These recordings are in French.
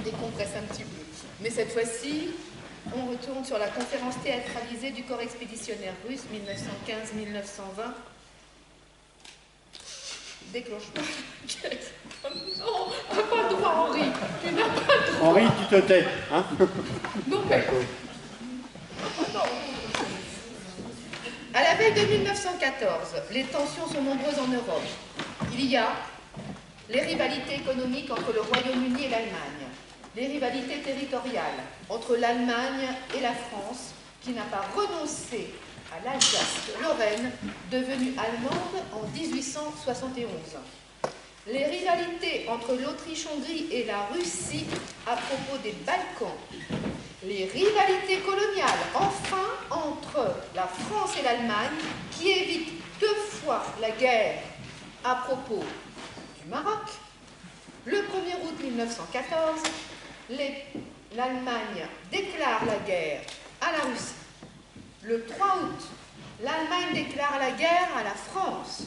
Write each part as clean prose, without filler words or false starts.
décompresse un petit peu. Mais cette fois-ci, on retourne sur la conférence théâtralisée du corps expéditionnaire russe 1915-1920. Déclenchement. Non, pas le droit, Henri. Tu n'as pas le droit. Henri, tu te tais, hein? Non, mais... Non. À la veille de 1914, les tensions sont nombreuses en Europe. Il y a les rivalités économiques entre le Royaume-Uni et l'Allemagne, les rivalités territoriales entre l'Allemagne et la France, qui n'a pas renoncé à l'Alsace-Lorraine, devenue allemande en 1871. Les rivalités entre l'Autriche-Hongrie et la Russie à propos des Balkans. Les rivalités coloniales, enfin, entre la France et l'Allemagne, qui évitent 2 fois la guerre à propos du Maroc. Le 1er août 1914, l'Allemagne déclare la guerre à la Russie. Le 3 août, l'Allemagne déclare la guerre à la France.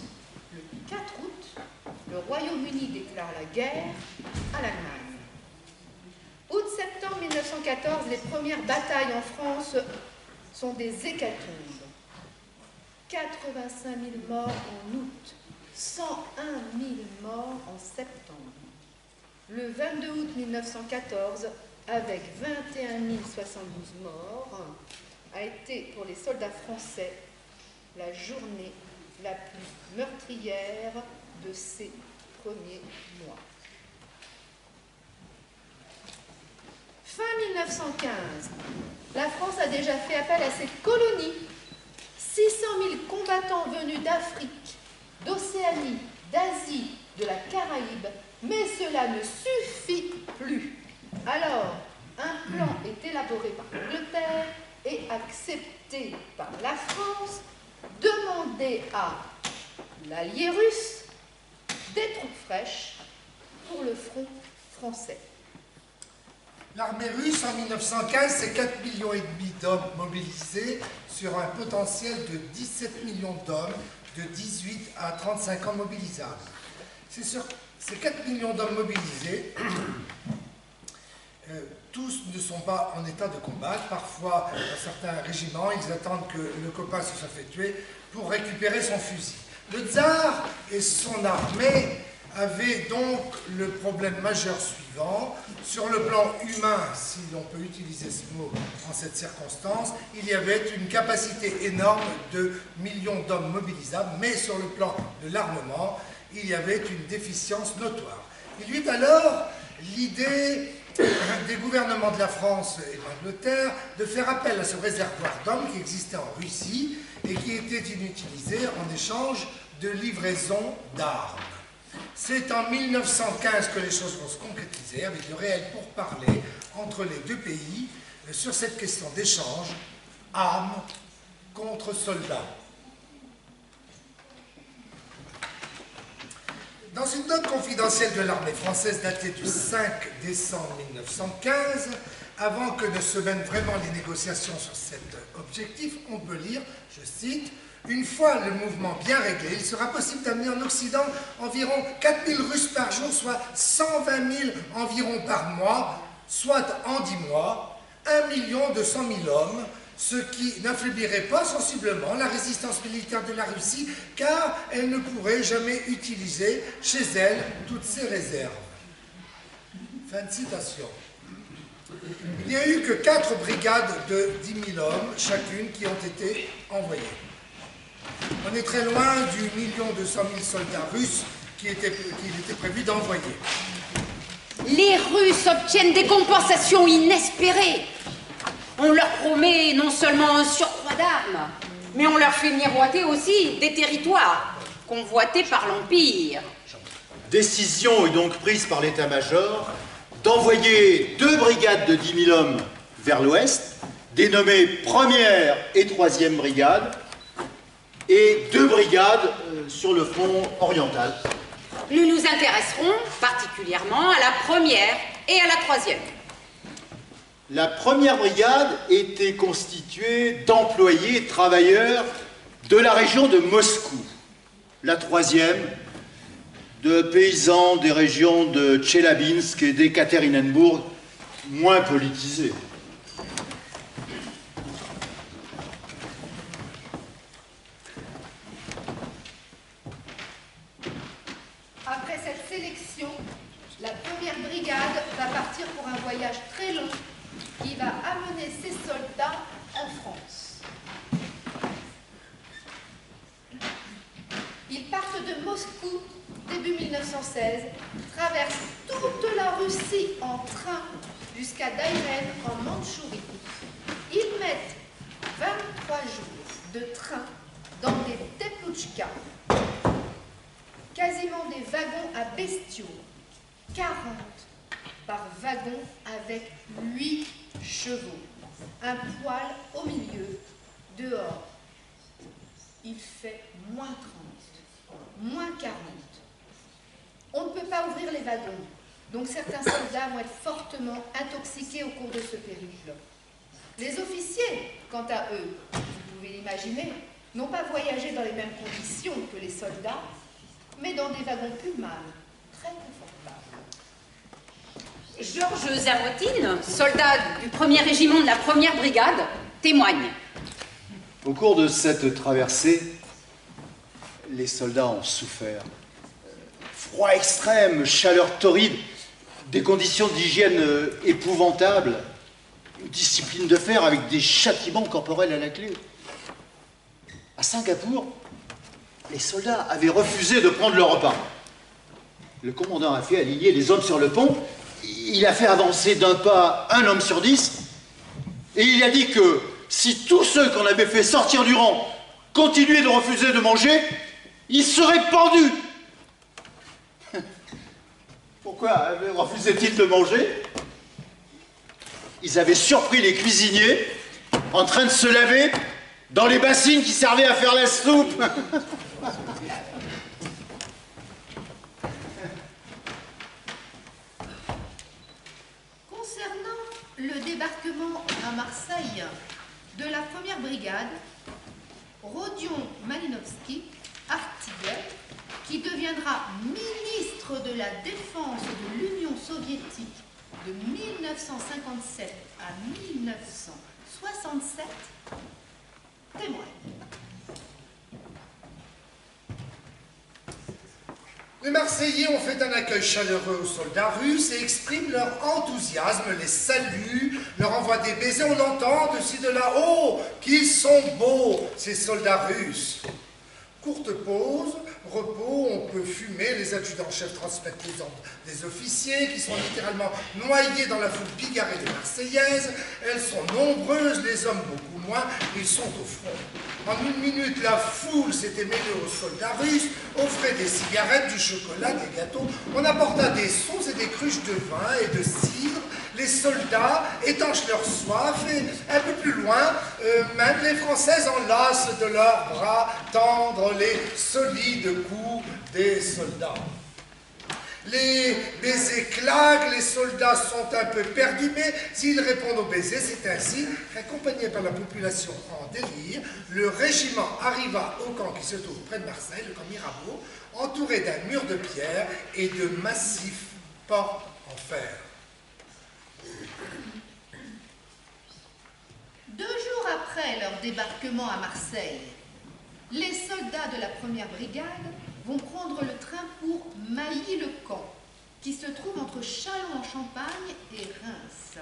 Le 4 août, le Royaume-Uni déclare la guerre à l'Allemagne. Août-septembre 1914, les premières batailles en France sont des hécatombes. 85 000 morts en août, 101 000 morts en septembre. Le 22 août 1914, avec 21 072 morts, a été pour les soldats français la journée la plus meurtrière de ces premiers mois. Fin 1915, la France a déjà fait appel à ses colonies. 600 000 combattants venus d'Afrique, d'Océanie, d'Asie, de la Caraïbe, mais cela ne suffit plus. Alors, un plan est élaboré par l'Angleterre et accepté par la France, demandé à l'allié russe des troupes fraîches pour le front français. L'armée russe en 1915, c'est 4,5 millions d'hommes mobilisés sur un potentiel de 17 millions d'hommes de 18 à 35 ans mobilisables. C'est sur ces 4 millions d'hommes mobilisés, tous ne sont pas en état de combattre. Parfois, dans certains régiments, ils attendent que le copain se soit fait tuer pour récupérer son fusil. Le tsar et son armée avaient donc le problème majeur suivant. Sur le plan humain, si l'on peut utiliser ce mot en cette circonstance, il y avait une capacité énorme de millions d'hommes mobilisables, mais sur le plan de l'armement, il y avait une déficience notoire. Il y eut alors l'idée des gouvernements de la France et de l'Angleterre de faire appel à ce réservoir d'hommes qui existait en Russie et qui était inutilisé en échange de livraison d'armes. C'est en 1915 que les choses vont se concrétiser avec de réels pourparlers entre les deux pays sur cette question d'échange armes contre soldats. Dans une note confidentielle de l'armée française datée du 5 décembre 1915, avant que ne se mènent vraiment les négociations sur cet objectif, on peut lire, je cite, « Une fois le mouvement bien réglé, il sera possible d'amener en Occident environ 4 000 Russes par jour, soit 120 000 environ par mois, soit en 10 mois, 1 200 000 hommes, ce qui n'affaiblirait pas sensiblement la résistance militaire de la Russie, car elle ne pourrait jamais utiliser chez elle toutes ses réserves. » Fin de citation. Il n'y a eu que 4 brigades de 10 000 hommes, chacune, qui ont été envoyées. On est très loin du 1 200 000 soldats russes qu'il était prévu d'envoyer. Les Russes obtiennent des compensations inespérées. On leur promet non seulement un surcroît d'armes, mais on leur fait miroiter aussi des territoires convoités par l'Empire. Décision est donc prise par l'état-major d'envoyer 2 brigades de 10 000 hommes vers l'ouest, dénommées 1re et 3e brigade, et 2 brigades sur le front oriental. Nous nous intéresserons particulièrement à la 1re et à la 3e. La 1re brigade était constituée d'employés et travailleurs de la région de Moscou. La 3e de paysans des régions de Tchelabinsk et d'Ekaterinenbourg, moins politisé. Après cette sélection, la première brigade va partir pour un voyage très long qui va amener ses soldats en France. Ils partent de Moscou début 1916, traversent toute la Russie en train jusqu'à Dairen en Mandchourie. Ils mettent 23 jours de train dans des teplouchkas, quasiment des wagons à bestiaux, 40 par wagon avec 8 chevaux, un poêle au milieu, dehors. Il fait moins 30, moins 40. On ne peut pas ouvrir les wagons, donc certains soldats vont être fortement intoxiqués au cours de ce périple. Les officiers, quant à eux, vous pouvez l'imaginer, n'ont pas voyagé dans les mêmes conditions que les soldats, mais dans des wagons Pullman, très confortables. Georges Zerwotine, soldat du 1er régiment de la 1re brigade, témoigne. Au cours de cette traversée, les soldats ont souffert. Froid extrême, chaleur torride, des conditions d'hygiène épouvantables, une discipline de fer avec des châtiments corporels à la clé. À Singapour, les soldats avaient refusé de prendre leur repas. Le commandant a fait aligner les hommes sur le pont, il a fait avancer d'un pas un homme sur 10, et il a dit que si tous ceux qu'on avait fait sortir du rang continuaient de refuser de manger, ils seraient pendus. Pourquoi refusaient-ils de manger? Ils avaient surpris les cuisiniers en train de se laver dans les bassines qui servaient à faire la soupe. Concernant le débarquement à Marseille de la 1re brigade, Rodion Malinowski, artilleur, qui deviendra ministre de la Défense de l'Union soviétique de 1957 à 1967, témoigne. Les Marseillais ont fait un accueil chaleureux aux soldats russes et expriment leur enthousiasme, les saluent, leur envoient des baisers. On entend de ci de là, oh, qu'ils sont beaux, ces soldats russes. Courte pause, repos, on peut fumer, les adjudants-chefs transmettent les ordres des officiers qui sont littéralement noyés dans la foule bigarrée des Marseillaises. Elles sont nombreuses, les hommes beaucoup moins, ils sont au front. En une minute, la foule s'était mêlée aux soldats russes, offrait des cigarettes, du chocolat, des gâteaux. On apporta des seaux et des cruches de vin et de cidre. Les soldats étanchent leur soif et un peu plus loin, même les Françaises enlacent de leurs bras tendres les solides coups des soldats. Les baisers claquent, les soldats sont un peu perdus, mais s'ils répondent aux baisers, c'est ainsi qu'accompagné par la population en délire, le régiment arriva au camp qui se trouve près de Marseille, le camp Mirabeau, entouré d'un mur de pierre et de massifs portes en fer. 2 jours après leur débarquement à Marseille, les soldats de la 1re brigade vont prendre le train pour Mailly-le-Camp, qui se trouve entre Châlons-en-Champagne et Reims.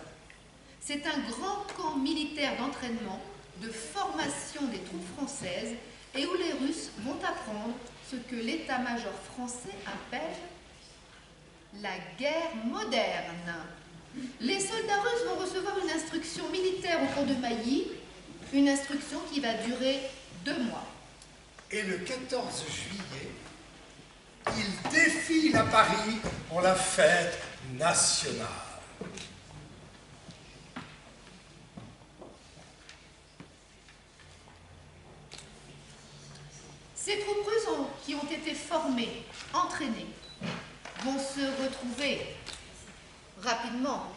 C'est un grand camp militaire d'entraînement, de formation des troupes françaises, et où les Russes vont apprendre ce que l'état-major français appelle la guerre moderne. Les soldats russes vont recevoir une instruction militaire au camp de Mailly, une instruction qui va durer 2 mois. Et le 14 juillet, ils défilent à Paris pour la fête nationale. Ces troupes russes qui ont été formées, entraînées, vont se retrouver rapidement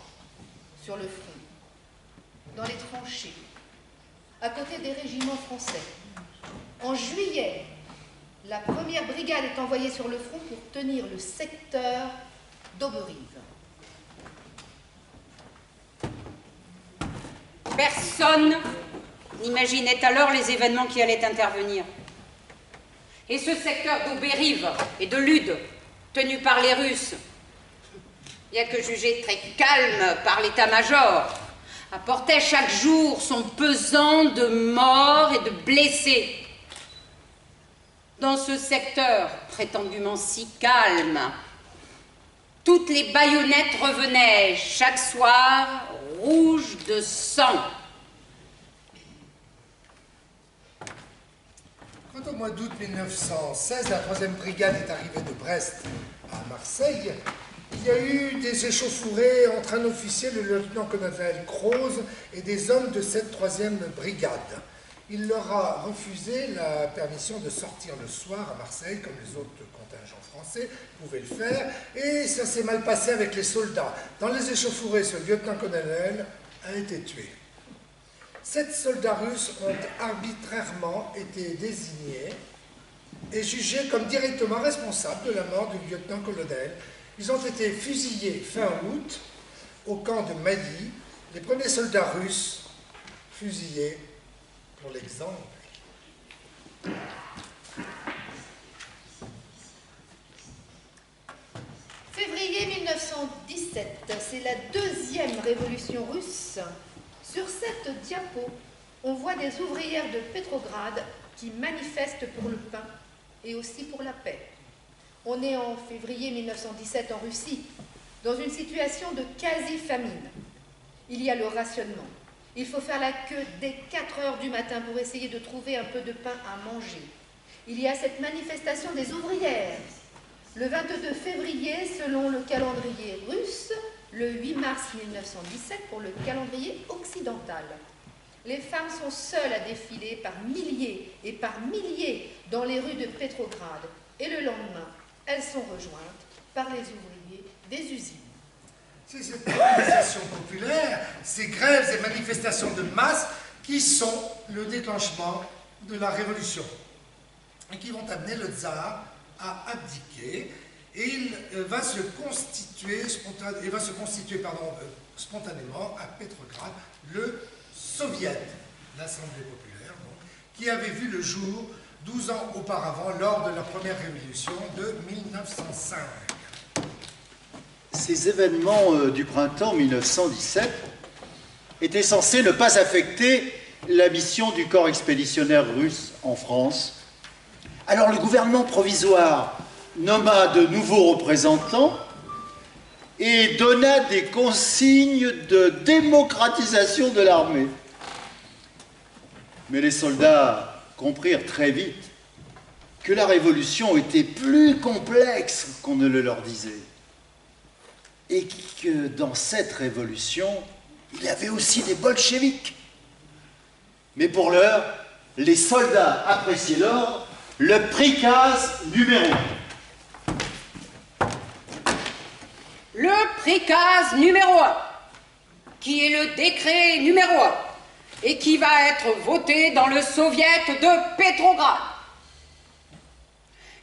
sur le front, dans les tranchées, à côté des régiments français. En juillet, la 1re brigade est envoyée sur le front pour tenir le secteur d'Auberive. Personne n'imaginait alors les événements qui allaient intervenir. Et ce secteur d'Auberive et de Lude, tenu par les Russes, bien que jugé très calme par l'état-major, apportait chaque jour son pesant de morts et de blessés. Dans ce secteur prétendument si calme, toutes les baïonnettes revenaient chaque soir rouges de sang. Quand au mois d'août 1916, la 3e brigade est arrivée de Brest à Marseille, il y a eu des échauffourées entre un officier, le lieutenant-colonel Croze, et des hommes de cette 3e brigade. Il leur a refusé la permission de sortir le soir à Marseille, comme les autres contingents français pouvaient le faire, et ça s'est mal passé avec les soldats. Dans les échauffourées, ce lieutenant-colonel a été tué. 7 soldats russes ont arbitrairement été désignés et jugés comme directement responsables de la mort du lieutenant-colonel. Ils ont été fusillés fin août au camp de Mailly, les premiers soldats russes fusillés pour l'exemple. Février 1917, c'est la 2e révolution russe. Sur cette diapo, on voit des ouvrières de Pétrograd qui manifestent pour le pain et aussi pour la paix. On est en février 1917 en Russie, dans une situation de quasi-famine. Il y a le rationnement. Il faut faire la queue dès 4 heures du matin pour essayer de trouver un peu de pain à manger. Il y a cette manifestation des ouvrières. Le 22 février, selon le calendrier russe, le 8 mars 1917 pour le calendrier occidental. Les femmes sont seules à défiler par milliers et par milliers dans les rues de Pétrograd. Et le lendemain, elles sont rejointes par les ouvriers des usines. C'est cette mobilisation populaire, ces grèves et manifestations de masse qui sont le déclenchement de la révolution et qui vont amener le tsar à abdiquer. Et il va se constituer, spontanément à Pétrograd le Soviet, l'Assemblée populaire, donc, qui avait vu le jour 12 ans auparavant lors de la première révolution de 1905. Ces événements du printemps 1917 étaient censés ne pas affecter la mission du corps expéditionnaire russe en France. Alors le gouvernement provisoire nomma de nouveaux représentants et donna des consignes de démocratisation de l'armée. Mais les soldats comprirent très vite que la révolution était plus complexe qu'on ne le leur disait. Et que dans cette révolution, il y avait aussi des bolcheviks. Mais pour l'heure, les soldats appréciaient l'ordre, le prikaz numéro 1. Le prikaz numéro 1, qui est le décret numéro 1, et qui va être voté dans le Soviet de Pétrograd.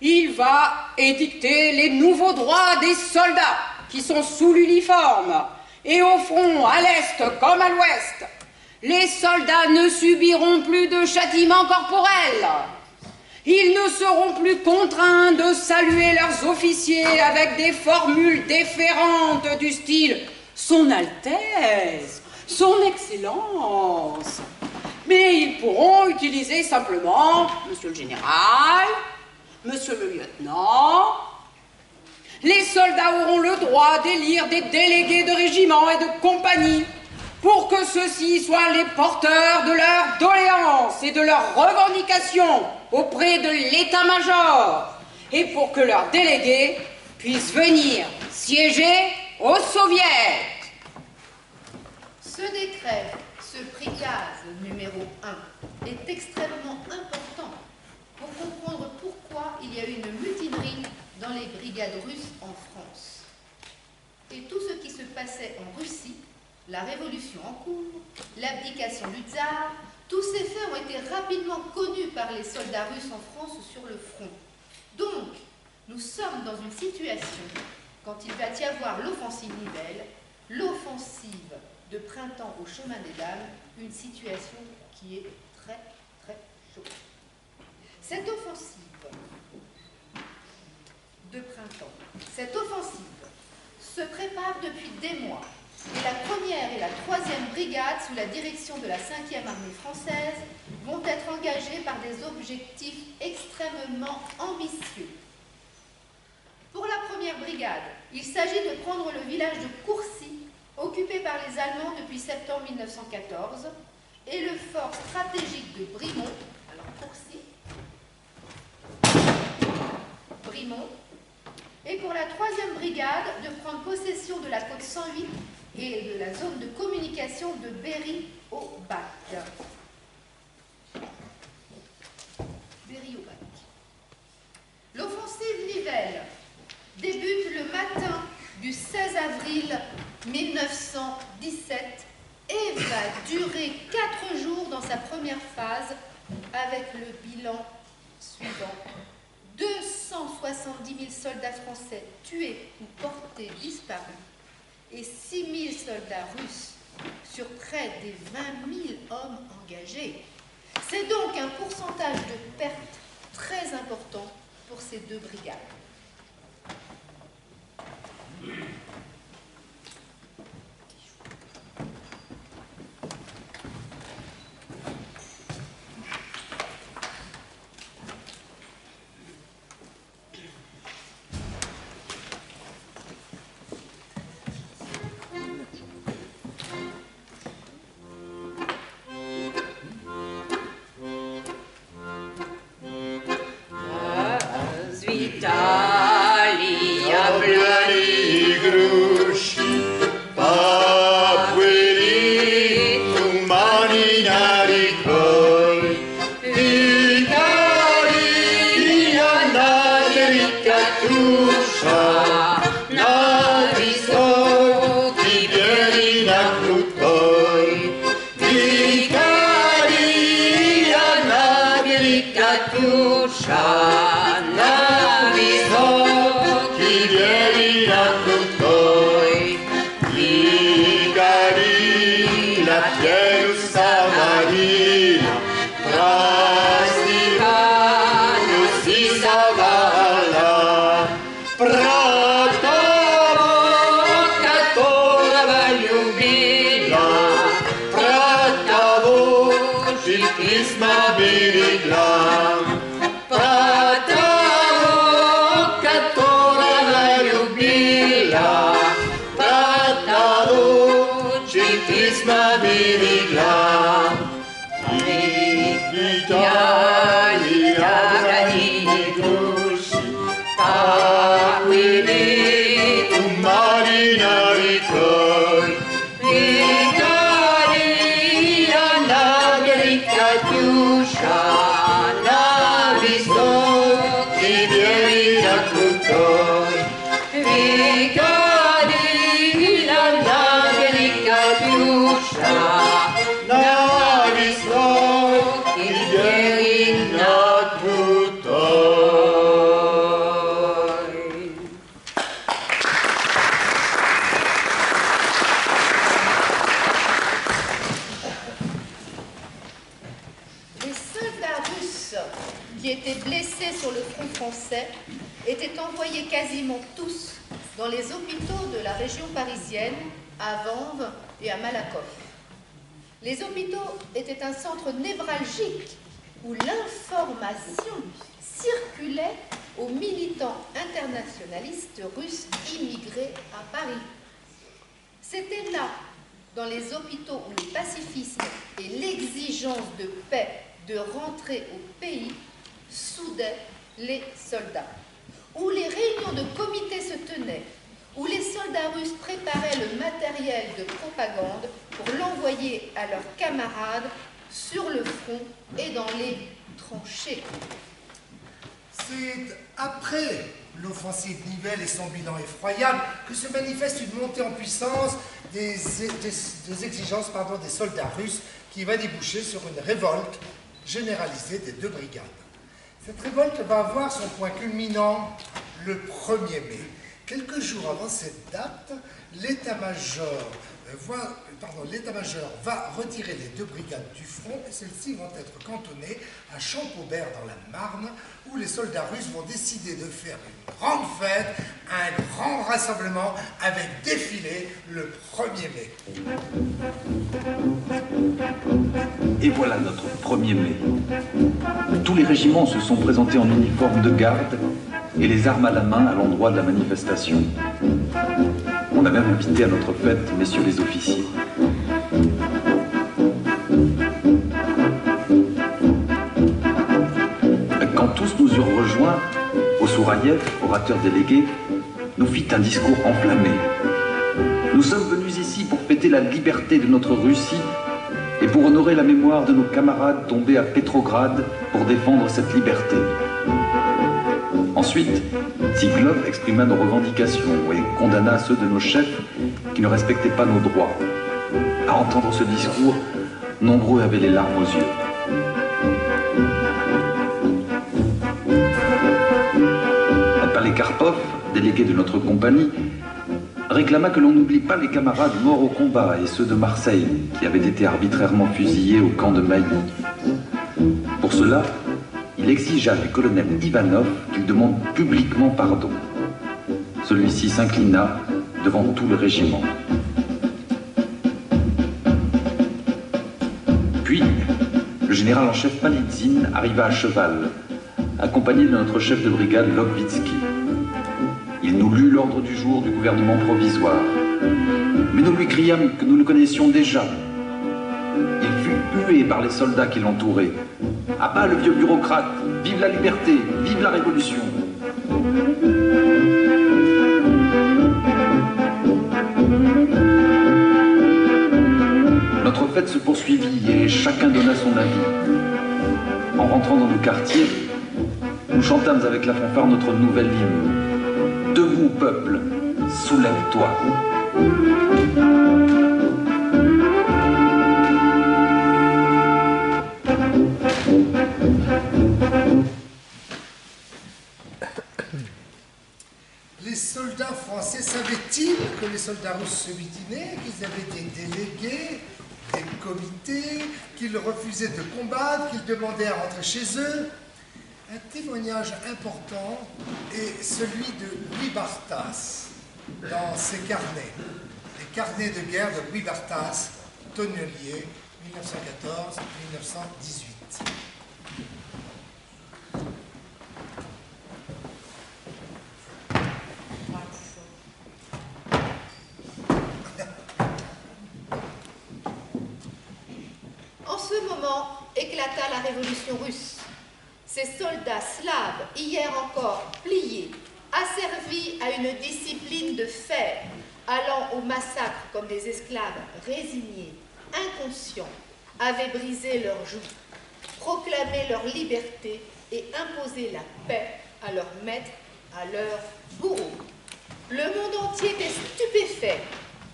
Il va édicter les nouveaux droits des soldats qui sont sous l'uniforme, et au front, à l'est comme à l'ouest. Les soldats ne subiront plus de châtiments corporels. Ils ne seront plus contraints de saluer leurs officiers avec des formules déférentes du style « Son Altesse »,« Son Excellence ». Mais ils pourront utiliser simplement « Monsieur le Général »,« Monsieur le Lieutenant ». Les soldats auront le droit d'élire des délégués de régiment et de compagnie pour que ceux-ci soient les porteurs de leurs doléances et de leurs revendications auprès de l'état-major et pour que leurs délégués puissent venir siéger au Soviet. Ce décret, ce prikaz numéro 1, est extrêmement important pour comprendre pourquoi il y a eu une mutinerie dans les brigades russes en France. Et tout ce qui se passait en Russie, la révolution en cours, l'abdication du tsar, tous ces faits ont été rapidement connus par les soldats russes en France sur le front. Donc, nous sommes dans une situation, quand il va y avoir l'offensive Nivelle, l'offensive de printemps au chemin des dames, une situation qui est très, très chaude. Cette offensive de printemps, cette offensive se prépare depuis des mois et la 1e et la 3e brigade, sous la direction de la 5e armée française, vont être engagées par des objectifs extrêmement ambitieux. Pour la 1re brigade, il s'agit de prendre le village de Courcy, occupé par les Allemands depuis septembre 1914, et le fort stratégique de Brimont, alors Courcy, Brimont, et pour la 3e brigade de prendre possession de la côte 108 et de la zone de communication de Berry-au-Bac. Berry-au-Bac. L'offensive Nivelle débute le matin du 16 avril 1917 et va durer 4 jours dans sa première phase avec le bilan suivant. 270 000 soldats français tués ou portés disparus et 6 000 soldats russes sur près des 20 000 hommes engagés. C'est donc un pourcentage de pertes très important pour ces 2 brigades. Étaient envoyés quasiment tous dans les hôpitaux de la région parisienne, à Vanves et à Malakoff. Les hôpitaux étaient un centre névralgique où l'information circulait aux militants internationalistes russes immigrés à Paris. C'était là, dans les hôpitaux où le pacifisme et l'exigence de paix de rentrer au pays soudaient les soldats, où les réunions de comités se tenaient, où les soldats russes préparaient le matériel de propagande pour l'envoyer à leurs camarades sur le front et dans les tranchées. C'est après l'offensive Nivelle et son bilan effroyable que se manifeste une montée en puissance des exigences des soldats russes qui va déboucher sur une révolte généralisée des 2 brigades. Cette révolte va avoir son point culminant le 1er mai, Quelques jours avant cette date, l'état-major va retirer les 2 brigades du front et celles-ci vont être cantonnées à Champaubert dans la Marne, où les soldats russes vont décider de faire une grande fête, un grand rassemblement avec défilé le 1er mai. Et voilà notre 1er mai. Tous les régiments se sont présentés en uniforme de garde et les armes à la main à l'endroit de la manifestation. On a même invité à notre fête messieurs les officiers. Quand tous nous eurent rejoints, Ossouraïev, orateur délégué, nous fit un discours enflammé. Nous sommes venus ici pour fêter la liberté de notre Russie et pour honorer la mémoire de nos camarades tombés à Petrograd pour défendre cette liberté. Ensuite, Ziglov exprima nos revendications et condamna ceux de nos chefs qui ne respectaient pas nos droits. À entendre ce discours, nombreux avaient les larmes aux yeux. Karpov, délégué de notre compagnie, réclama que l'on n'oublie pas les camarades morts au combat et ceux de Marseille qui avaient été arbitrairement fusillés au camp de Mailly. Pour cela, il exigea du colonel Ivanov qu'il demande publiquement pardon. Celui-ci s'inclina devant tout le régiment. Puis, le général en chef Palitzin arriva à cheval, accompagné de notre chef de brigade Lokvitsky. Il nous lut l'ordre du jour du gouvernement provisoire. Mais nous lui criâmes que nous le connaissions déjà. Il fut hué par les soldats qui l'entouraient. « À bas le vieux bureaucrate! Vive la liberté! Vive la révolution !» Notre fête se poursuivit et chacun donna son avis. En rentrant dans nos quartiers, nous chantâmes avec la fanfare notre nouvelle hymne. Debout, peuple, soulève-toi. Les soldats français savaient-ils que les soldats russes se mutinaient, qu'ils avaient des délégués, des comités, qu'ils refusaient de combattre, qu'ils demandaient à rentrer chez eux? Un témoignage important est celui de Louis Barthas dans ses carnets. Les carnets de guerre de Louis Barthas, Tonnelier, 1914-1918. En ce moment éclata la révolution russe. Ces soldats slaves, hier encore pliés, asservis à une discipline de fer, allant au massacre comme des esclaves résignés, inconscients, avaient brisé leurs joues, proclamé leur liberté et imposé la paix à leurs maîtres, à leurs bourreaux. Le monde entier était stupéfait,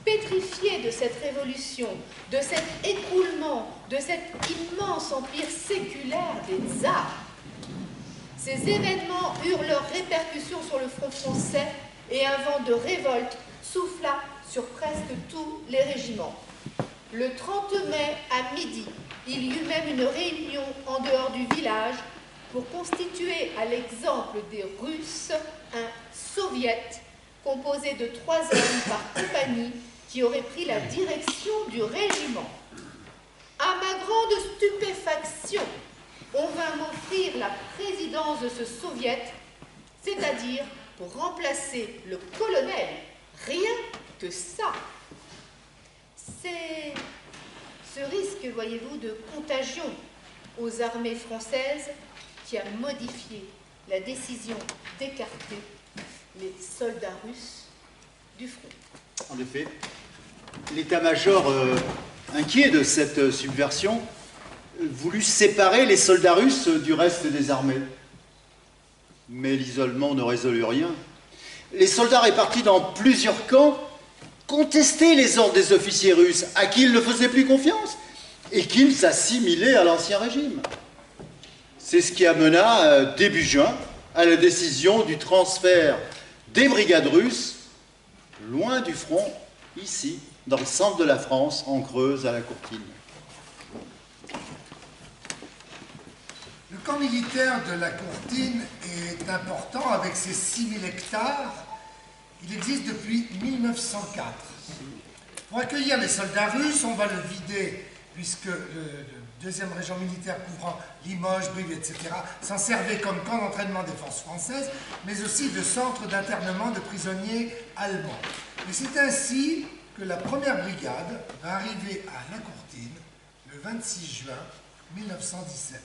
pétrifié de cette révolution, de cet écroulement, de cet immense empire séculaire des tsars. Ces événements eurent leurs répercussions sur le front français et un vent de révolte souffla sur presque tous les régiments. Le 30 mai à midi, il y eut même une réunion en dehors du village pour constituer à l'exemple des Russes un soviet composé de 3 hommes par compagnie qui auraient pris la direction du régiment. À ma grande stupéfaction, on vint m'offrir la présidence de ce soviet, c'est-à-dire pour remplacer le colonel. Rien que ça. C'est ce risque, voyez-vous, de contagion aux armées françaises qui a modifié la décision d'écarter les soldats russes du front. En effet, l'état-major, inquiet de cette subversion, voulut séparer les soldats russes du reste des armées. Mais l'isolement ne résolut rien. Les soldats répartis dans plusieurs camps contestaient les ordres des officiers russes, à qui ils ne faisaient plus confiance, et qu'ils s'assimilaient à l'ancien régime. C'est ce qui amena, début juin, à la décision du transfert des brigades russes, loin du front, ici, dans le centre de la France, en Creuse, à la Courtine. Le camp militaire de la Courtine est important avec ses 6000 hectares. Il existe depuis 1904. Pour accueillir les soldats russes, on va le vider, puisque le deuxième région militaire couvrant Limoges, Brive, etc., s'en servait comme camp d'entraînement des forces françaises, mais aussi de centre d'internement de prisonniers allemands. Et c'est ainsi que la première brigade va arriver à la Courtine le 26 juin 1917.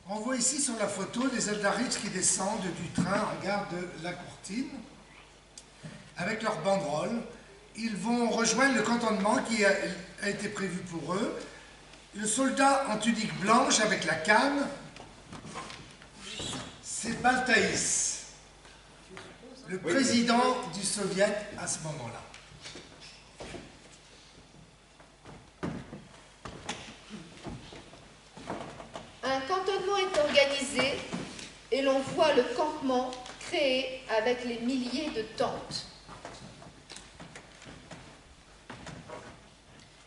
On voit ici sur la photo des soldats russes qui descendent du train en gare de la Courtine avec leurs banderoles. Ils vont rejoindre le cantonnement qui a été prévu pour eux. Le soldat en tunique blanche avec la canne, c'est Baltaïs, le président du Soviet à ce moment-là. Un cantonnement est organisé et l'on voit le campement créé avec les milliers de tentes.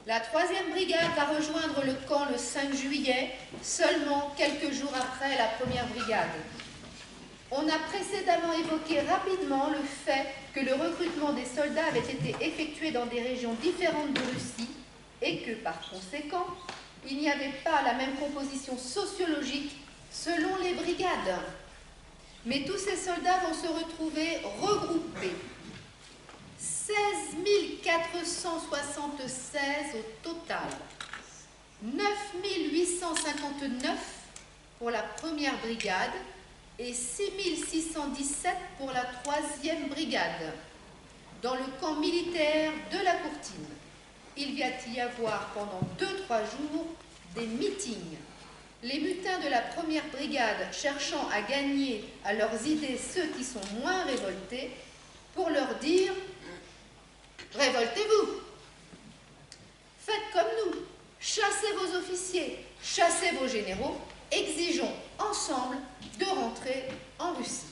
La 3e brigade va rejoindre le camp le 5 juillet, seulement quelques jours après la 1re brigade. On a précédemment évoqué rapidement le fait que le recrutement des soldats avait été effectué dans des régions différentes de Russie et que, par conséquent, il n'y avait pas la même composition sociologique selon les brigades. Mais tous ces soldats vont se retrouver regroupés. 16 476 au total. 9 859 pour la 1re brigade et 6 617 pour la 3e brigade. Dans le camp militaire de la Courtine, il va y avoir pendant 2-3 jours des meetings. Les mutins de la 1re brigade cherchant à gagner à leurs idées ceux qui sont moins révoltés pour leur dire « Révoltez-vous, faites comme nous, chassez vos officiers, chassez vos généraux, exigeons ensemble de rentrer en Russie. »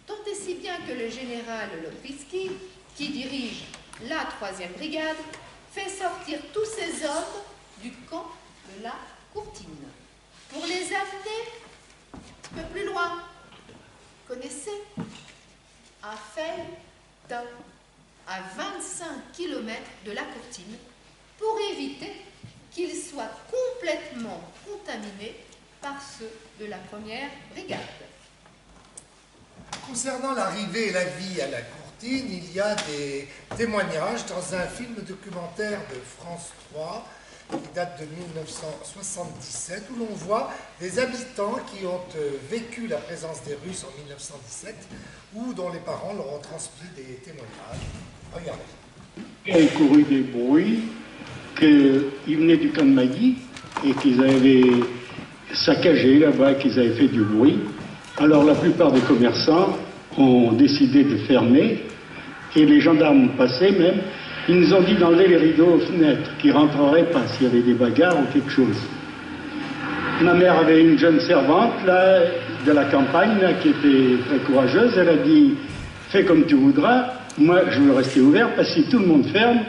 Tant et si bien que le général Lobkvitsky, qui dirige la 3e brigade, fait sortir tous ces hommes du camp de la Courtine pour les amener un peu plus loin. Vous connaissez? À Felletin, à 25 km de la Courtine, pour éviter qu'ils soient complètement contaminés par ceux de la 1re brigade. Concernant l'arrivée et la vie à la Courtine, il y a des témoignages dans un film documentaire de France 3 qui date de 1977, où l'on voit des habitants qui ont vécu la présence des Russes en 1917, ou dont les parents leur ont transmis des témoignages. Regardez. Il y a couru des bruits qu'ils venaient du camp de Magui et qu'ils avaient saccagé là-bas, qu'ils avaient fait du bruit. Alors la plupart des commerçants ont décidé de fermer et les gendarmes passaient même. Ils nous ont dit d'enlever les rideaux aux fenêtres, qu'ils ne rentreraient pas s'il y avait des bagarres ou quelque chose. Ma mère avait une jeune servante là, de la campagne là, qui était très courageuse. Elle a dit « Fais comme tu voudras, moi je veux rester ouvert parce que si tout le monde ferme,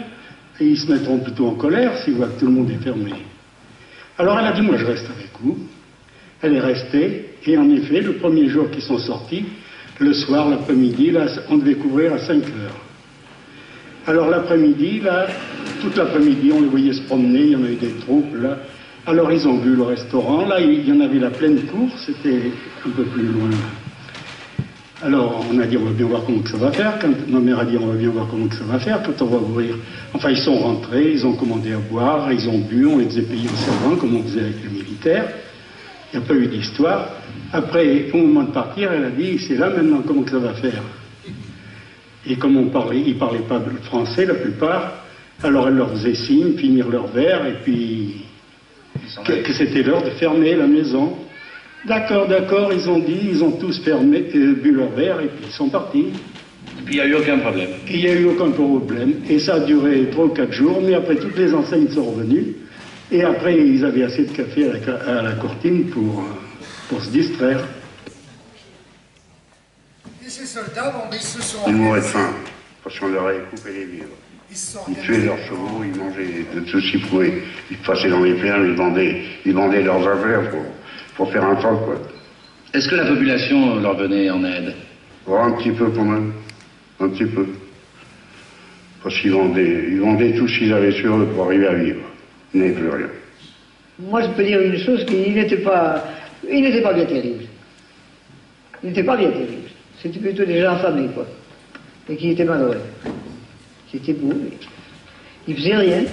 et ils se mettront plutôt en colère s'ils voient que tout le monde est fermé. » Alors elle a dit « Moi je reste avec vous. » Elle est restée et en effet, le premier jour qu'ils sont sortis, le soir, l'après-midi, là, on devait couvrir à 5 heures. Alors l'après-midi, là, toute l'après-midi, on les voyait se promener, il y en avait des troupes, là. Alors ils ont vu le restaurant, là, il y en avait la pleine cour, c'était un peu plus loin. Alors on a dit, on va bien voir comment que ça va faire. Quand ma mère a dit, on va bien voir comment que ça va faire, quand on va ouvrir. Enfin, ils sont rentrés, ils ont commandé à boire, ils ont bu, on les faisait payer en servant, comme on faisait avec les militaires. Il n'y a pas eu d'histoire. Après, au moment de partir, elle a dit, c'est là maintenant comment que ça va faire. Et comme on parlait, ils ne parlaient pas le français, la plupart, alors elle leur faisait signe, finir leur verre, et puis que c'était l'heure de fermer la maison. D'accord, d'accord, ils ont dit, ils ont tous fermé, bu leur verre, et puis ils sont partis. Et puis il n'y a eu aucun problème. Il n'y a eu aucun problème, et ça a duré 3 ou 4 jours, mais après toutes les enseignes sont revenues, et après ils avaient assez de café à la Courtine pour se distraire. ces soldats, bon, ils se sont Ils mouraient de organisés. faim, parce qu'on leur avait coupé les vivres. Ils se sont Ils organisés. tuaient leurs chevaux, ils mangeaient de tout ce qu'ils pouvaient. Ils passaient dans les fermes, ils vendaient leurs affaires pour faire un temps, quoi. Est-ce que la population leur venait en aide? Oh, un petit peu quand même, un petit peu. Parce qu'ils vendaient tout ce qu'ils avaient sur eux pour arriver à vivre. Ils n'avaient plus rien. Moi, je peux dire une chose, qu'il n'était pas bien terrible. Il n'était pas bien terrible. C'était plutôt des gens affamés, quoi. Et qui étaient malheureux. C'était beau, mais ils faisaient rien.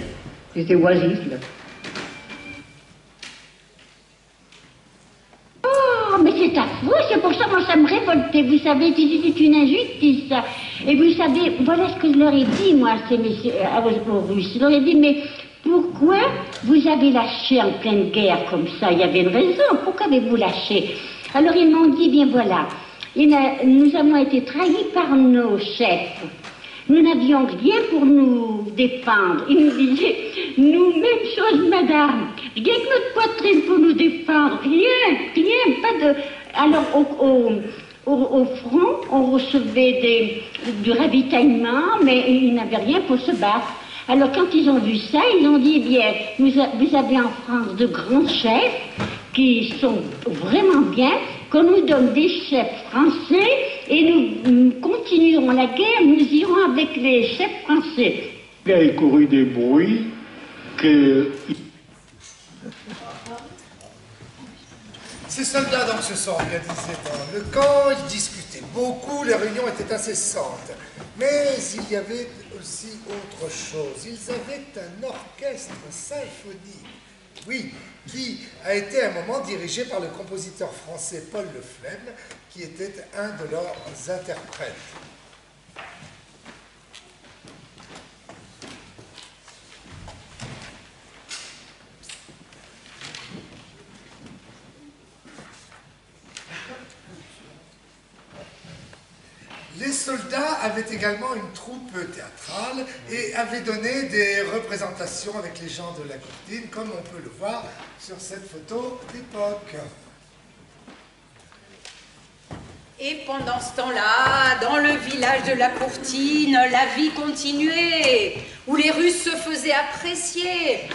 Ils étaient oisifs, là. Oh, mais c'est affreux, c'est pour ça, moi, ça me révoltait. Vous savez, c'est une injustice, ça. Et vous savez, voilà ce que je leur ai dit, moi, à ces messieurs, aux Russes. Je leur ai dit, mais pourquoi vous avez lâché en pleine guerre comme ça? Il y avait une raison. Pourquoi avez-vous lâché? Alors, ils m'ont dit, bien voilà, nous avons été trahis par nos chefs. Nous n'avions rien pour nous défendre. Ils nous disaient, nous, même chose, madame. Rien que notre poitrine pour nous défendre. Rien, pas de... Alors, au front, on recevait du ravitaillement, mais ils n'avaient rien pour se battre. Alors, quand ils ont vu ça, ils ont dit, eh bien, vous avez en France de grands chefs qui sont vraiment bien, qu'on nous donne des chefs français et nous continuerons la guerre, nous irons avec les chefs français. Il a couru des bruits que... Ces soldats donc se sont organisés dans le camp, ils discutaient beaucoup, les réunions étaient incessantes. Mais il y avait aussi autre chose. Ils avaient un orchestre symphonique, oui, qui a été à un moment dirigé par le compositeur français Paul Leflemme, qui était un de leurs interprètes. Les soldats avaient également une troupe théâtrale et avaient donné des représentations avec les gens de la Courtine, comme on peut le voir sur cette photo d'époque. Et pendant ce temps-là, dans le village de la Courtine, la vie continuait, où les Russes se faisaient apprécier,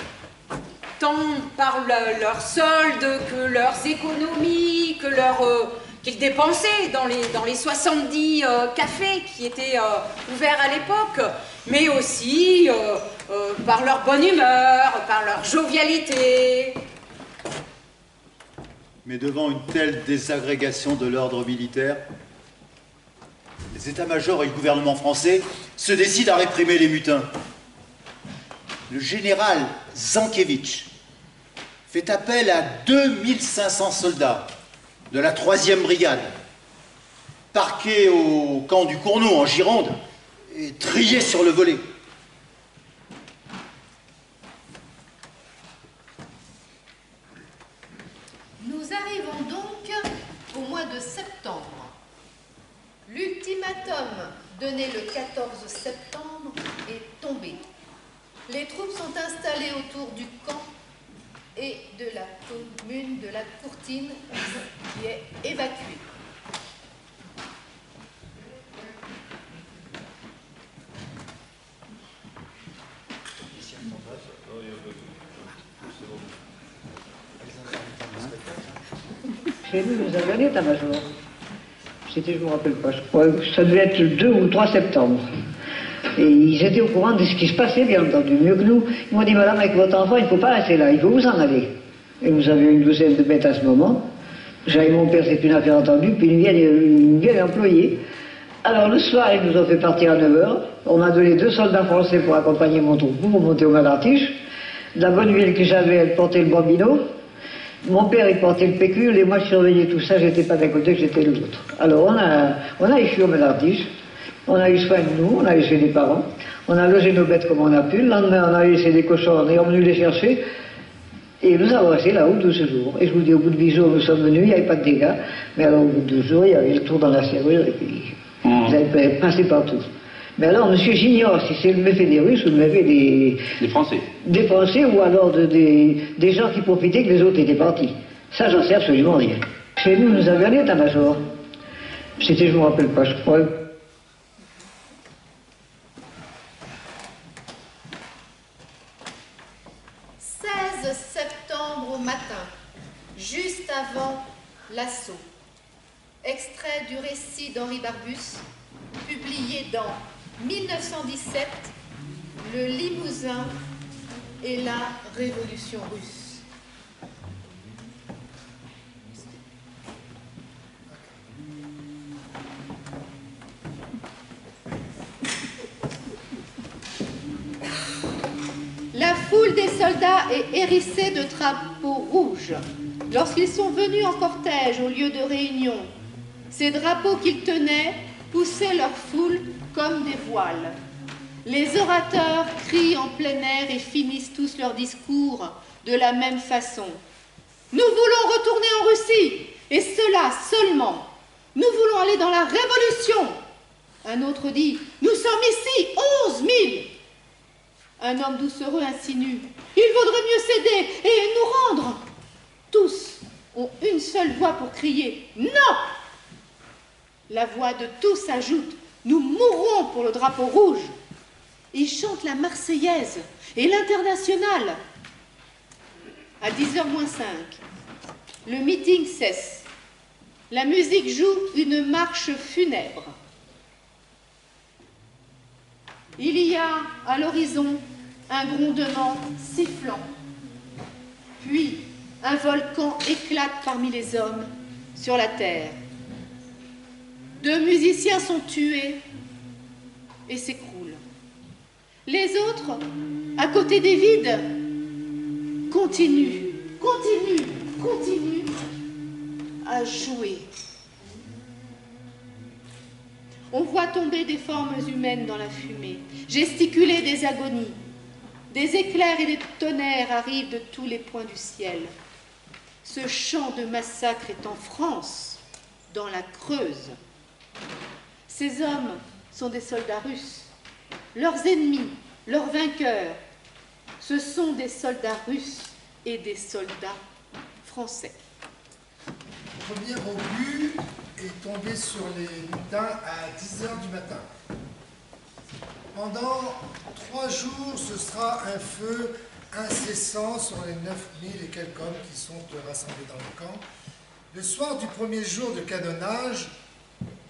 tant par leurs soldes que leurs économies, que qu'ils dépensaient dans les 70 cafés qui étaient ouverts à l'époque, mais aussi par leur bonne humeur, par leur jovialité. Mais devant une telle désagrégation de l'ordre militaire, les états-majors et le gouvernement français se décident à réprimer les mutins. Le général Zankiewicz fait appel à 2500 soldats de la 3e brigade, parqués au camp du Cournou en Gironde et triés sur le volet. Nous arrivons donc au mois de septembre. L'ultimatum donné le 14 septembre est tombé. Les troupes sont installées autour du camp et de la commune de la Courtine qui est évacuée. Chez nous, nous avions un état-major. C'était, je ne me rappelle pas, je crois que ça devait être le 2 ou 3 septembre. Et ils étaient au courant de ce qui se passait, bien entendu, mieux que nous. Ils m'ont dit, madame, avec votre enfant, il ne faut pas rester là, il faut vous en aller. Et nous avions une douzaine de bêtes à ce moment. J'avais mon père, c'est une affaire entendue, puis une vieille employée. Alors le soir, ils nous ont fait partir à 9h. On m'a donné 2 soldats français pour accompagner mon troupeau, pour monter au Malartiche. La bonne ville que j'avais, elle portait le bambino. Mon père, il portait le pécule, et moi, je surveillais tout ça, j'étais pas d'un côté, j'étais de l'autre. Alors, on a échu au Malartiche, on a eu soin de nous, on a laissé des parents, on a logé nos bêtes comme on a pu, le lendemain, on a laissé des cochons, on est venu les chercher, et nous avons resté là-haut 12 jours. Et je vous dis, au bout de 8 jours, nous sommes venus, il n'y avait pas de dégâts, mais alors, au bout de 12 jours, il y avait le tour dans la serrure, et puis, vous avez passé partout. Mais alors, monsieur, j'ignore si c'est le méfait des Russes ou le méfait des Français. Des Français ou alors des gens qui profitaient que les autres étaient partis. Ça, j'en sais absolument rien. Chez nous, nous avions un état-major. C'était, je ne me rappelle pas, je crois. 16 septembre au matin, juste avant l'assaut. Extrait du récit d'Henri Barbus, publié dans 1917, Le Limousin et la Révolution russe. La foule des soldats est hérissée de drapeaux rouges lorsqu'ils sont venus en cortège au lieu de réunion. Ces drapeaux qu'ils tenaient poussaient leur foule comme des voiles. Les orateurs crient en plein air et finissent tous leur discours de la même façon. Nous voulons retourner en Russie, et cela seulement. Nous voulons aller dans la Révolution. Un autre dit, nous sommes ici 11 000. Un homme doucereux insinue, il vaudrait mieux céder et nous rendre. Tous ont une seule voix pour crier, non. La voix de tous ajoute, nous mourrons pour le drapeau rouge. Ils chantent la Marseillaise et l'Internationale. À 10h moins 5, le meeting cesse. La musique joue une marche funèbre. Il y a à l'horizon un grondement sifflant. Puis un volcan éclate parmi les hommes sur la terre. 2 musiciens sont tués et s'écroulent. Les autres, à côté des vides, continuent à jouer. On voit tomber des formes humaines dans la fumée, gesticuler des agonies. Des éclairs et des tonnerres arrivent de tous les points du ciel. Ce chant de massacre est en France, dans la Creuse. Ces hommes sont des soldats russes. Leurs ennemis, leurs vainqueurs, ce sont des soldats russes et des soldats français. Le premier obus est tombé sur les lutins à 10h du matin. Pendant 3 jours, ce sera un feu incessant sur les 9000 et quelques hommes qui sont rassemblés dans le camp. Le soir du premier jour de canonnage,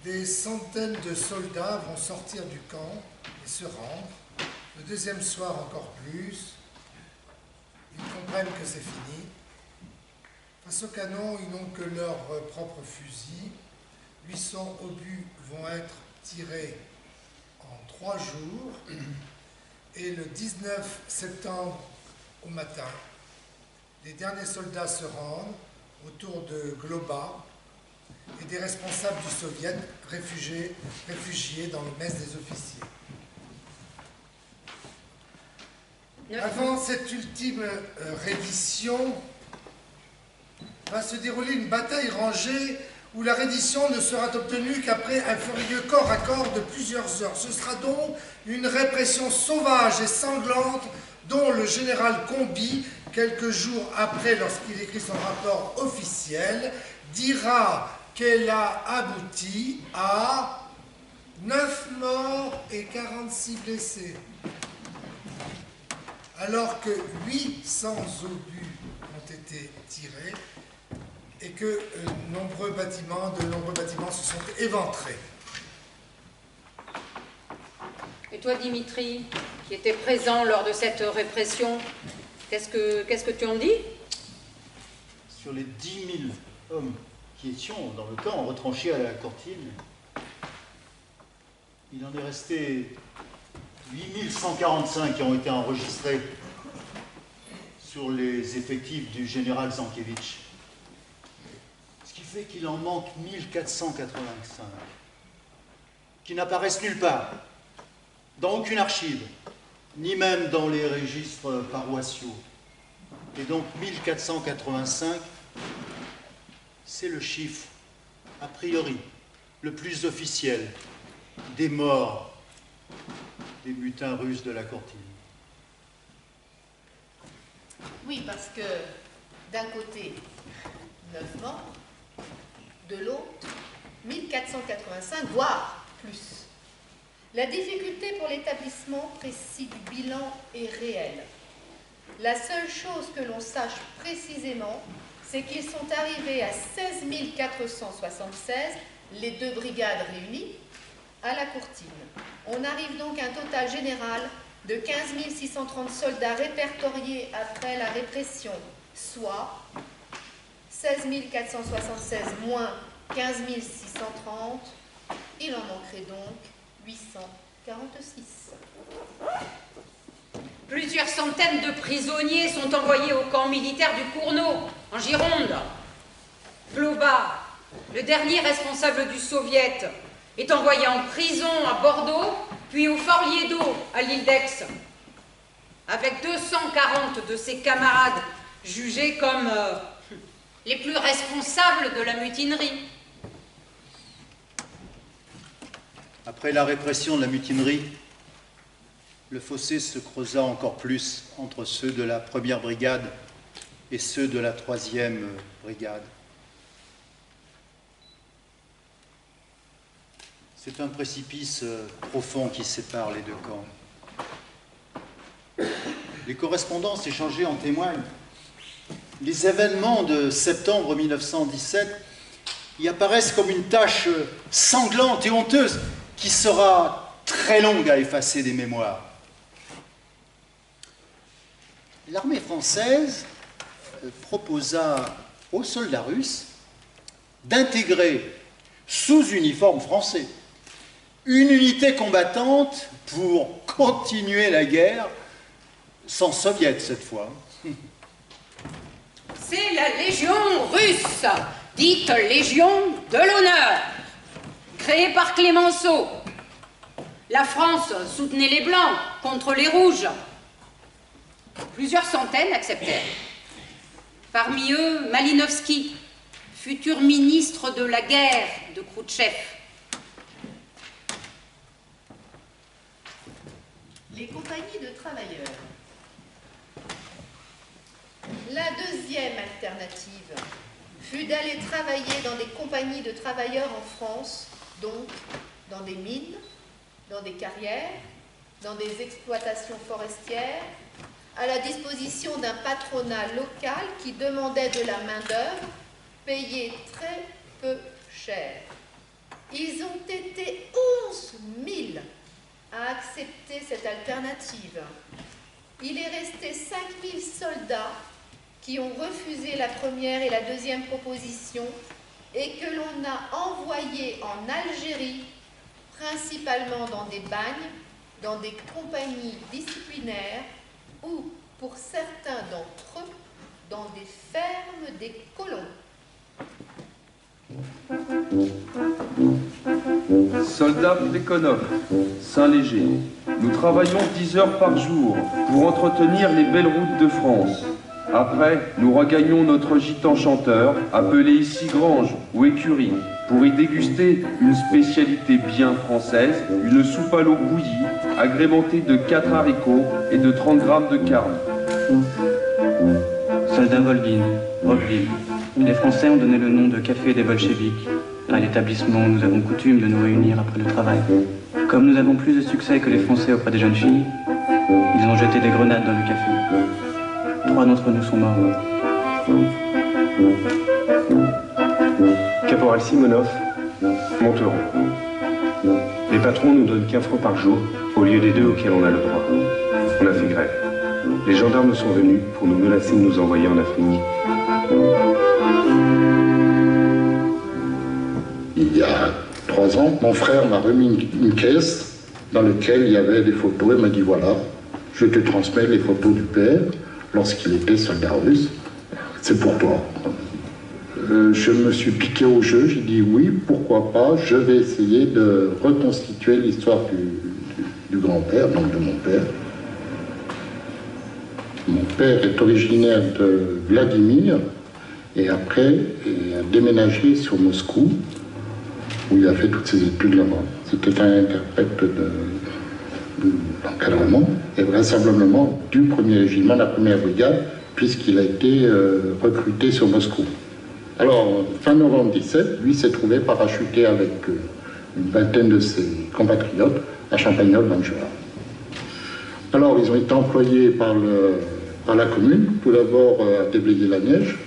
des centaines de soldats vont sortir du camp et se rendre. Le deuxième soir, encore plus. Ils comprennent que c'est fini. Face au canon, ils n'ont que leur propre fusil. 800 obus vont être tirés en 3 jours. Et le 19 septembre au matin, les derniers soldats se rendent autour de Globa et des responsables du Soviet réfugiés dans le mess des officiers. Avant cette ultime reddition, va se dérouler une bataille rangée où la reddition ne sera obtenue qu'après un furieux corps à corps de plusieurs heures. Ce sera donc une répression sauvage et sanglante dont le général Combi, quelques jours après, lorsqu'il écrit son rapport officiel, dira qu'elle a abouti à 9 morts et 46 blessés. Alors que 800 obus ont été tirés et que de nombreux bâtiments se sont éventrés. Et toi, Dimitri, qui étais présent lors de cette répression, qu'est-ce que tu en dis? Sur les 10 000 hommes qui étions dans le camp, retranchés à la Courtine, il en est resté 8145 qui ont été enregistrés sur les effectifs du général Zankiewicz. Ce qui fait qu'il en manque 1485, qui n'apparaissent nulle part, dans aucune archive, ni même dans les registres paroissiaux. Et donc 1485, c'est le chiffre, a priori, le plus officiel des morts des mutins russes de la Courtine. Oui, parce que d'un côté, 9 morts, de l'autre, 1485, voire plus. La difficulté pour l'établissement précis du bilan est réelle. La seule chose que l'on sache précisément, c'est qu'ils sont arrivés à 16 476, les 2 brigades réunies, à la Courtine. On arrive donc à un total général de 15 630 soldats répertoriés après la répression, soit 16 476 moins 15 630, il en manquerait donc 846. Plusieurs centaines de prisonniers sont envoyés au camp militaire du Cournot, en Gironde. Vlova, le dernier responsable du Soviet, est envoyé en prison à Bordeaux, puis au Fort Liédo, à l'île d'Aix, avec 240 de ses camarades jugés comme les plus responsables de la mutinerie. Après la répression de la mutinerie, le fossé se creusa encore plus entre ceux de la 1re brigade et ceux de la 3e brigade. C'est un précipice profond qui sépare les 2 camps. Les correspondances échangées en témoignent. Les événements de septembre 1917 y apparaissent comme une tâche sanglante et honteuse qui sera très longue à effacer des mémoires. L'armée française proposa aux soldats russes d'intégrer sous uniforme français une unité combattante pour continuer la guerre, sans soviet cette fois. C'est la Légion russe, dite Légion de l'honneur, créée par Clémenceau. La France soutenait les Blancs contre les Rouges. Plusieurs centaines acceptèrent. Parmi eux, Malinowski, futur ministre de la guerre de Khrouchtchev. Les compagnies de travailleurs. La deuxième alternative fut d'aller travailler dans des compagnies de travailleurs en France, donc dans des mines, dans des carrières, dans des exploitations forestières, à la disposition d'un patronat local qui demandait de la main-d'œuvre payée très peu cher. Ils ont été 11 000 à accepter cette alternative. Il est resté 5 000 soldats qui ont refusé la première et la deuxième proposition et que l'on a envoyés en Algérie, principalement dans des bagnes, dans des compagnies disciplinaires ou, pour certains d'entre eux, dans des fermes des colons. Soldats Plekhanov, Saint-Léger, nous travaillons 10 heures par jour pour entretenir les belles routes de France. Après, nous regagnons notre gîte enchanteur, appelé ici grange ou écurie, pour y déguster une spécialité bien française, une soupe à l'eau bouillie, agrémentée de 4 haricots et de 30 grammes de carne. Soldat Volgin, Roqueville. Les Français ont donné le nom de café des bolcheviks. À l'établissement, nous avons coutume de nous réunir après le travail. Comme nous avons plus de succès que les Français auprès des jeunes filles, ils ont jeté des grenades dans le café. 3 d'entre nous sont morts. Caporal Simonov, Monteron. Les patrons nous donnent qu'un franc par jour, au lieu des 2 auxquels on a le droit. On a fait grève. Les gendarmes sont venus pour nous menacer de nous envoyer en Afrique. Il y a 3 ans, mon frère m'a remis une caisse dans laquelle il y avait des photos. Il m'a dit, voilà, je te transmets les photos du père lorsqu'il était soldat russe. C'est pour toi. Je me suis piqué au jeu, j'ai dit oui, pourquoi pas, je vais essayer de reconstituer l'histoire du grand-père, donc de mon père. Mon père est originaire de Vladimir et après il a déménagé sur Moscou où il a fait toutes ses études là-bas. C'était un interprète d'encadrement et vraisemblablement du 1er régiment, la 1re brigade, puisqu'il a été recruté sur Moscou Alors, fin novembre 17, lui s'est trouvé parachuté avec une vingtaine de ses compatriotes à Champagnole dans le Jura. Alors, ils ont été employés par la commune, tout d'abord à déblayer la neige.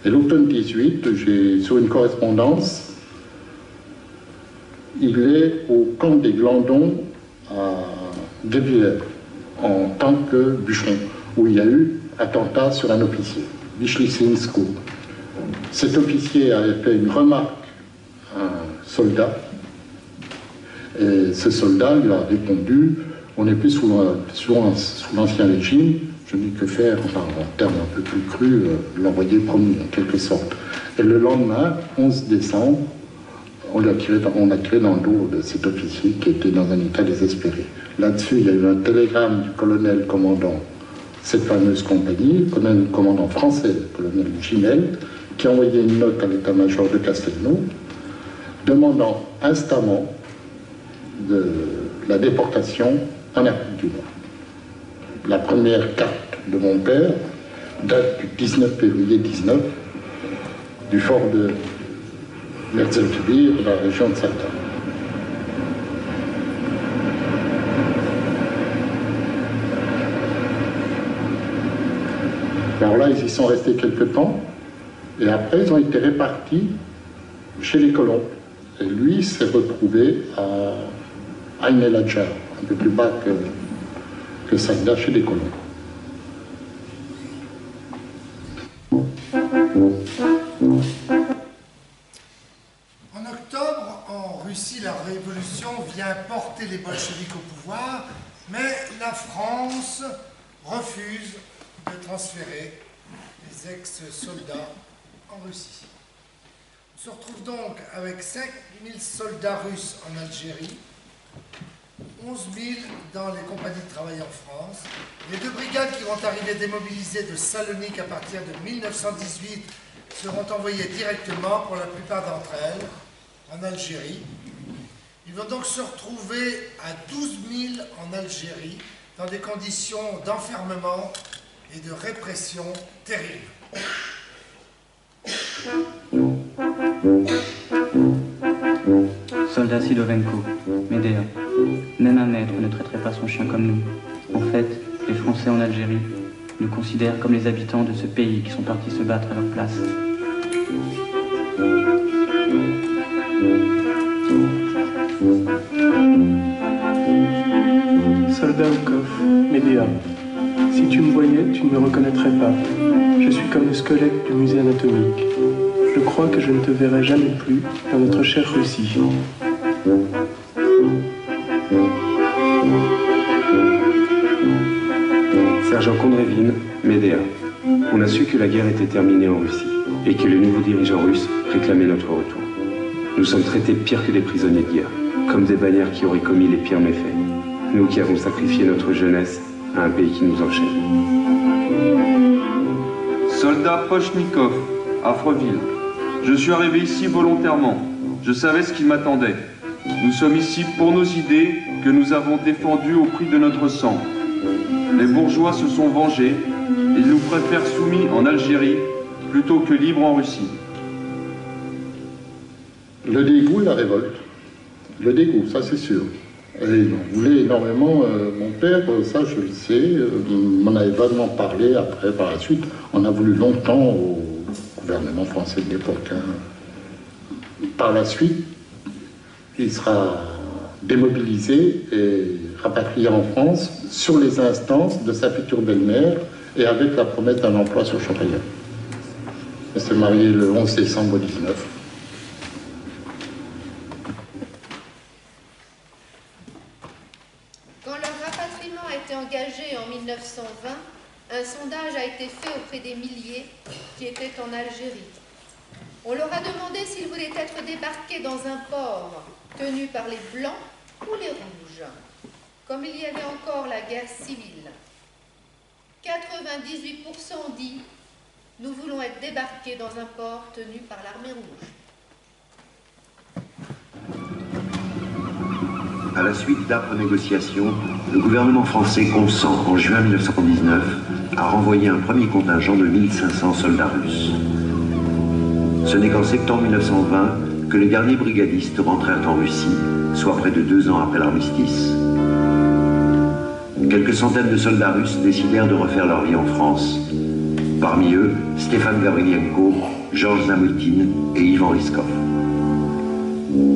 Et l'automne 18, sur une correspondance, il est au camp des Glandons à Guebwiller, en tant que bûcheron, où il y a eu attentat sur un officier, Wischlisinsko. Cet officier avait fait une remarque à un soldat, et ce soldat lui a répondu: on n'est plus sous l'ancien régime, je n'ai que faire, enfin, en termes un peu plus crus, l'envoyer promis, en quelque sorte. Et le lendemain, 11 décembre, on a tiré dans le dos de cet officier qui était dans un état désespéré. Là-dessus, il y a eu un télégramme du colonel commandant cette fameuse compagnie, le commandant français, le colonel Gimel, qui a envoyé une note à l'état-major de Castelnau, demandant instamment de la déportation en Afrique du Nord. La première carte de mon père date du 19 février 19, du fort de Merzeltebir, dans la région de Salta. Alors là, ils y sont restés quelque temps, et après, ils ont été répartis chez les colons. Et lui s'est retrouvé à Ain El Hadjar, un peu plus bas que Salda, chez les colons. En octobre, en Russie, la révolution vient porter les bolcheviks au pouvoir, mais la France refuse de transférer les ex-soldats en Russie. On se retrouve donc avec 5000 soldats russes en Algérie, 11 000 dans les compagnies de travail en France. Les 2 brigades qui vont arriver démobilisées de Salonique à partir de 1918 seront envoyées directement, pour la plupart d'entre elles, en Algérie. Ils vont donc se retrouver à 12 000 en Algérie, dans des conditions d'enfermement et de répression terribles. Soldat Sidovenko, Médéa, même un maître ne traiterait pas son chien comme nous. En fait, les Français en Algérie nous considèrent comme les habitants de ce pays qui sont partis se battre à leur place. Soldatkov, Médéa. Si tu me voyais, tu ne me reconnaîtrais pas. Je suis comme le squelette du musée anatomique. Je crois que je ne te verrai jamais plus dans notre chère Russie. Sergent Kondrevine, Médéa. On a su que la guerre était terminée en Russie et que les nouveaux dirigeants russes réclamaient notre retour. Nous sommes traités pire que des prisonniers de guerre, comme des bannières qui auraient commis les pires méfaits. Nous qui avons sacrifié notre jeunesse à un pays qui nous enchaîne. Soldat Pochnikov, Affreville. Je suis arrivé ici volontairement. Je savais ce qui m'attendait. Nous sommes ici pour nos idées que nous avons défendues au prix de notre sang. Les bourgeois se sont vengés. Ils nous préfèrent soumis en Algérie plutôt que libres en Russie. Le dégoût, la révolte. Le dégoût, ça c'est sûr. Et il en voulait énormément, mon père, ça je le sais, il m'en avait vaguement parlé après, par la suite. On a voulu longtemps au gouvernement français de l'époque. Hein. Par la suite, il sera démobilisé et rapatrié en France sur les instances de sa future belle-mère et avec la promesse d'un emploi sur Champagnole. Il s'est marié le 11 décembre 19. Quand leur rapatriement a été engagé en 1920, un sondage a été fait auprès des milliers qui étaient en Algérie. On leur a demandé s'ils voulaient être débarqués dans un port tenu par les Blancs ou les Rouges, comme il y avait encore la guerre civile. 98% ont dit « Nous voulons être débarqués dans un port tenu par l'armée rouge ». À la suite d'âpres négociations, le gouvernement français consent en juin 1919 à renvoyer un premier contingent de 1500 soldats russes. Ce n'est qu'en septembre 1920 que les derniers brigadistes rentrèrent en Russie, soit près de 2 ans après l'armistice. Quelques centaines de soldats russes décidèrent de refaire leur vie en France. Parmi eux, Stéphane Gavrilenko, Georges Zamoutine et Ivan Riskov.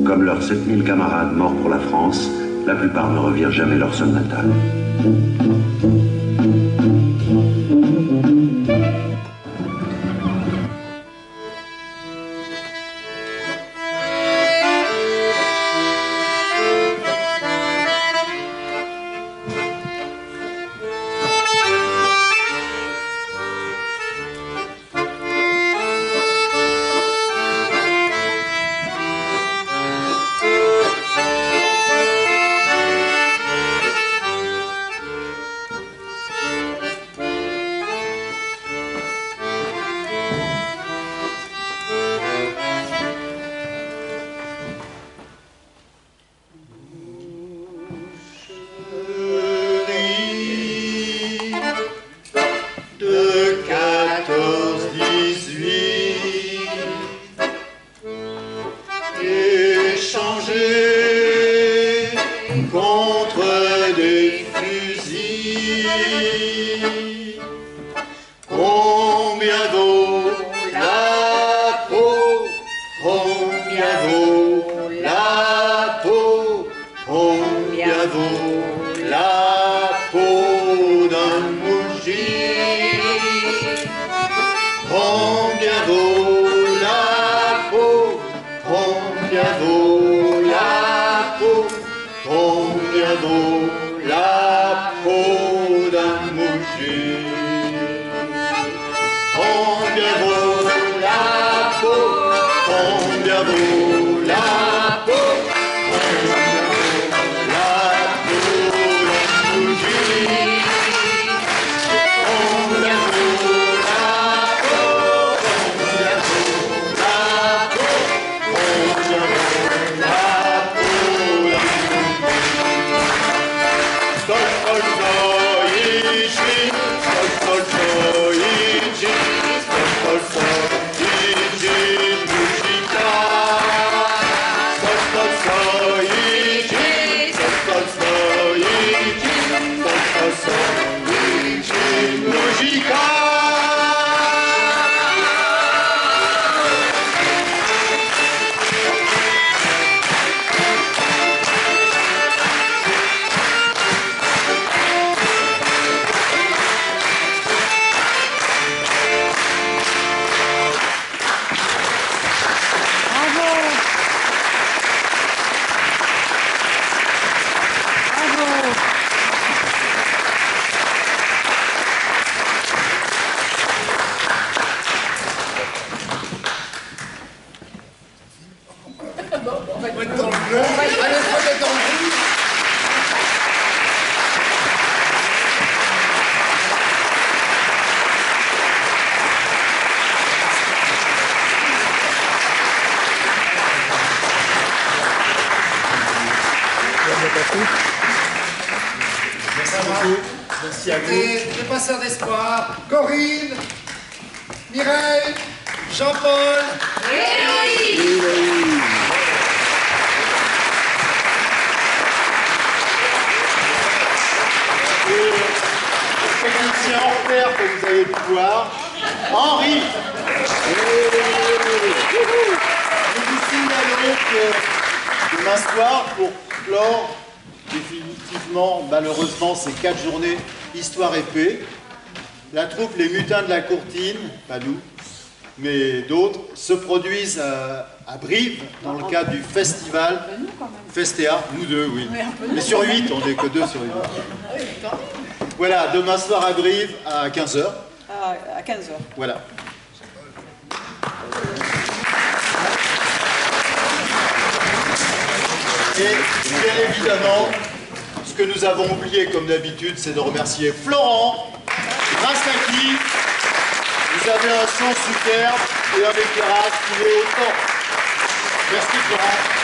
Comme leurs 7000 camarades morts pour la France, la plupart ne revirent jamais leur sol natal. Merci à vous. Les passeurs d'espoir, Corinne, Mireille, Jean-Paul et Héloïse. Technicien hors pair que vous allez pouvoir, Henri. Nous vous signalons que demain soir, pour clore définitivement, malheureusement, ces 4 journées Histoire et Paix, la troupe Les Mutins de la Courtine, pas nous, mais d'autres, se produisent à Brive dans le cadre du festival Festea, nous deux, oui. Mais sur 8, on n'est que 2 sur 8. Voilà, demain soir à Brive à 15h. À 15h. Voilà. Et bien évidemment, ce que nous avons oublié comme d'habitude, c'est de remercier Florent, grâce à qui vous avez un son superbe et un éclairage qui est au top. Merci Florent.